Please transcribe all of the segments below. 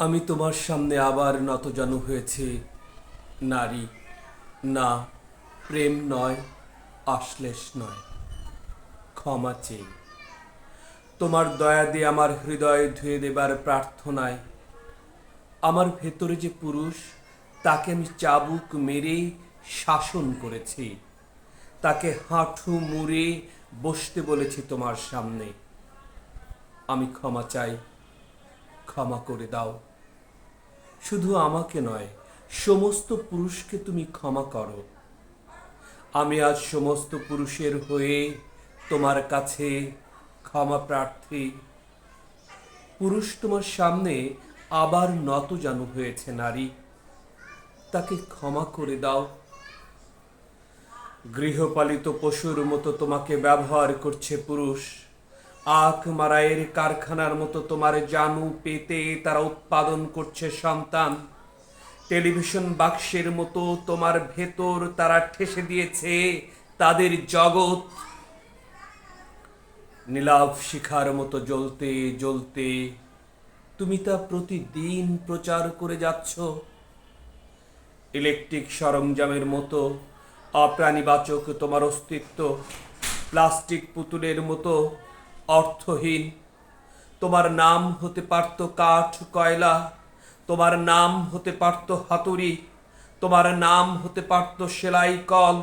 আমি তোমার সামনে আবার নতজানু হয়েছি নারী। না, প্রেম নয়, আশ্লেষ নয়, ক্ষমা চেয়ে তোমার দয়া দিয়ে আমার হৃদয় ধুয়ে দেবার প্রার্থনায়। আমার ভেতরে যে পুরুষ, তাকে আমি চাবুক মেরে শাসন করেছি, তাকে হাঁটু মুড়ে বসতে বলেছি তোমার সামনে। আমি ক্ষমা চাই, ক্ষমা করে দাও। শুধু আমাকে নয়, সমস্ত পুরুষকে তুমি ক্ষমা করো। আমি আজ সমস্ত পুরুষের হয়ে তোমার কাছে ক্ষমা প্রার্থী। পুরুষ তোমার সামনে আবার নতজানু হয়েছে নারী, তাকে ক্ষমা করে দাও। গৃহপালিত পশুর মতো তোমাকে ব্যবহার করছে পুরুষ। আখ মারাইয়ের কারখানার মতো তোমার জানু পেতে তারা উৎপাদন করছে সন্তান। টেলিভিশন বাক্সের মতো তোমার ভেতর তারা ঠেসে দিয়েছে তাদের জগৎ। নীলাভ শিখার মতো জ্বলতে জ্বলতে তুমি তা প্রতিদিন প্রচার করে যাচ্ছ। ইলেকট্রিক সরঞ্জামের মতো অপ্রাণীবাচক তোমার অস্তিত্ব, প্লাস্টিক পুতুলের মতো অর্থহীন। তোমার নাম হতে পারত কাঠ কয়লা, তোমার নাম হতে পারত হাতুড়ি, তোমার নাম হতে পারত সেলাই কল,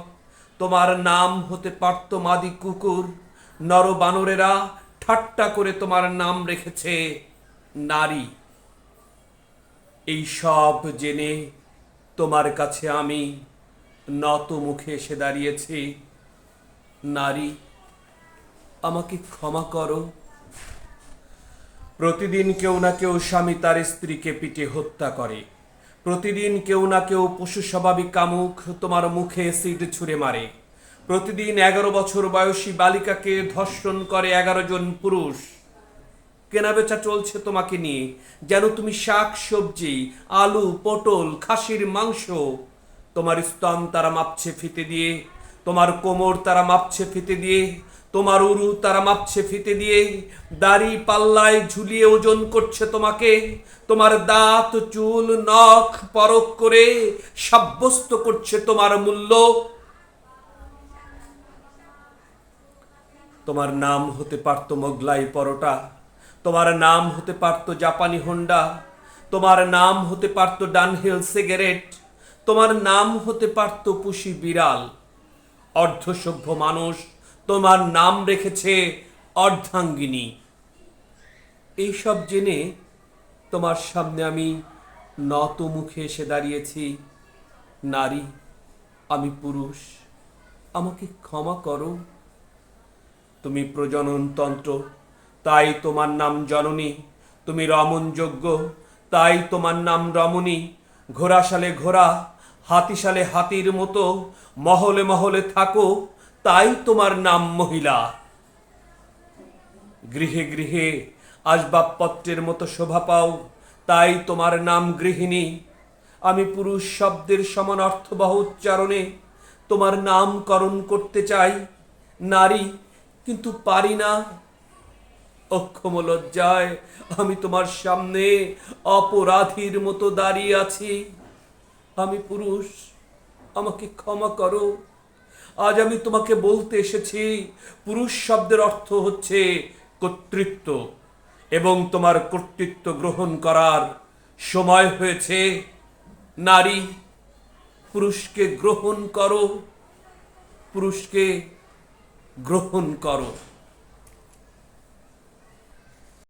তোমার নাম হতে পারত মাদি কুকুর। নরবানরেরা ঠাট্টা করে তোমার নাম রেখেছে নারী। এই সব জেনে তোমার কাছে আমি নত মুখে এসে দাঁড়িয়েছি। নারী, আমাকে ক্ষমা করো। প্রতিদিন কেউ না কেউ স্বামী তার স্ত্রীকে পিটে হত্যা করে। প্রতিদিন কেউ না কেউ পশু স্বভাবিক কামুক তোমার মুখে অ্যাসিড ছুঁড়ে মারে। প্রতিদিন 11 বছর বয়সী বালিকাকে ধর্ষণ করে 11 জন পুরুষ। কেনাবেচা চলছে তোমাকে নিয়ে, যেন তুমি শাক সবজি, আলু, পটল, খাসির মাংস। তোমার স্তন তারা মাপছে ফিতে দিয়ে, তোমার কোমর তারা মাপছে ফিতে দিয়ে, তোমার উরু তারা মাপছে ফিতে দিয়ে, দাড়ি পাল্লায় ঝুলিয়ে ওজন করছে তোমাকে। তোমার দাঁত, চুল, নখ পরখ করে সাব্যস্ত করছে তোমার মূল্য। তোমার নাম হতে পারত মোগলাই পরোটা, তোমার নাম হতে পারত জাপানি হোন্ডা, তোমার নাম হতে পারত ডানহিল সিগারেট, তোমার নাম হতে পারত পুষি বিড়াল। অর্ধসভ্য মানুষ তোমার নাম রেখেছে অর্ধাঙ্গিনী। এইসব জেনে তোমার সামনে আমি নত মুখে এসে দাঁড়িয়েছি। নারী, আমি পুরুষ, আমাকে ক্ষমা করো। তুমি প্রজনন তন্ত্র, তাই তোমার নাম জননী। তুমি রমণযোগ্য, তাই তোমার নাম রমণী। ঘোড়াশালে ঘোড়া, হাতিশালে হাতির মতো মহলে মহলে থাকো, তাই তোমার নাম মহিলা। গৃহে গৃহে আসবাবপত্রের মতো শোভা পাও, তাই তোমার নাম গৃহিণী। আমি পুরুষ শব্দের সমান অর্থবহ উচ্চারণে তোমার নামকরণ করতে চাই নারী, কিন্তু পারি না। অক্ষম লজ্জায় আমি তোমার সামনে অপরাধীর মতো দাঁড়িয়ে আছি। আমি পুরুষ, আমাকে ক্ষমা করো। আজ আমি তোমাকে বলতে এসেছি, পুরুষ শব্দের অর্থ হচ্ছে কর্তৃত্ব, এবং তোমার কর্তৃত্ব গ্রহণ করার সময় হয়েছে। নারী, পুরুষকে গ্রহণ করো, পুরুষকে গ্রহণ করো।